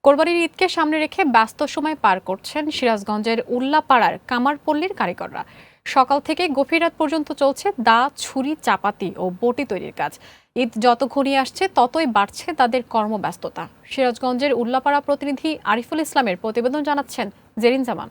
কোরবানির ঈদকে সামনে রেখে ব্যস্ত সময় পার করছেন সিরাজগঞ্জের উল্লাপাড়ার কামারপল্লীর কারিগররা। সকাল থেকে গভীর রাত পর্যন্ত চলছে দা, ছুরি, চাপাতি ও বটি তৈরির কাজ। ঈদ যত ঘনিয়ে আসছে ততই বাড়ছে তাদের কর্মব্যস্ততা। সিরাজগঞ্জের উল্লাপাড়া প্রতিনিধি আরিফুল ইসলামের প্রতিবেদন জানাচ্ছেন জেরিন জামান।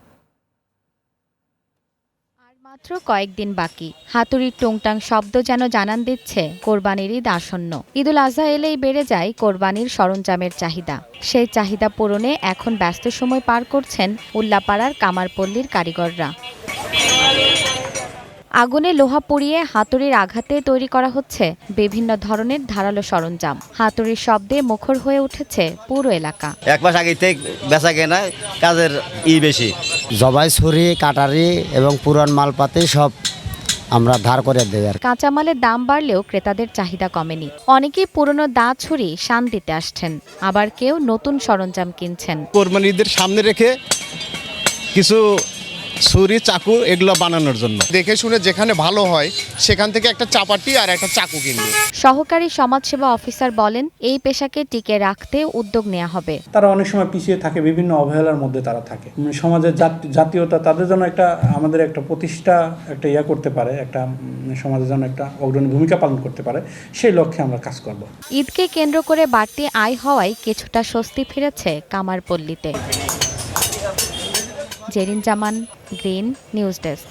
মাত্র কয়েকদিন বাকি, হাতুড়ির টুংটাং শব্দ যেন জানান দিচ্ছে কোরবানির ঈদ আসন্ন। ঈদুল আজহা এলেই বেড়ে যায় কোরবানির সরঞ্জামের চাহিদা। সেই চাহিদা পূরণে এখন ব্যস্ত সময় পার করছেন উল্লাপাড়ার কামারপল্লীর কারিগররা। আগুনে লোহা পুড়িয়ে হাতুড়ির আঘাতে তৈরি করা হচ্ছে বিভিন্ন ধরনের ধারালো সরঞ্জাম। হাতুড়ির শব্দে মুখর হয়ে উঠেছে পুরো এলাকা। এক মাস আগে থেকে বেচা কেনা কাজের বেশি। জবাই, ছুরি, কাটারি এবং পুরান মালপাতি সব আমরা ধার করে দেই। কাঁচামালের দাম বাড়লেও ক্রেতাদের চাহিদা কমেনি। অনেকেই পুরনো দা, ছুরি শান দিতে আসছেন, আবার কেউ নতুন সরঞ্জাম কিনছেন। কোরবানির ঈদের সামনে রেখে কিছু ছুরি, চাকু এগুলো বানানোর জন্য দেখে শুনে যেখানে ভালো হয় সেখান থেকে একটা চাপাটি আর একটা চাকু কিনবে। সহকারী সমাজসেবা অফিসার বলেন, এই পেশাকে টিকে রাখতে উদ্যোগ নেওয়া হবে। তারা অনেক সময় পিছিয়ে থাকে, বিভিন্ন অবহেলার মধ্যে তারা থাকে। সমাজের জাতীয়তা তাদের জন্য আমাদের একটা প্রতিষ্ঠা করতে পারে, সমাজের জন্য একটা অগ্রণী ভূমিকা পালন করতে পারে, সেই লক্ষ্যে আমরা কাজ করব। ঈদকে কেন্দ্র করে বাড়তি আয় হওয়ায় কিছুটা স্বস্তি ফিরেছে কামারপল্লীতে। জেরিন জামান, গ্রিন নিউজ ডেস্ক।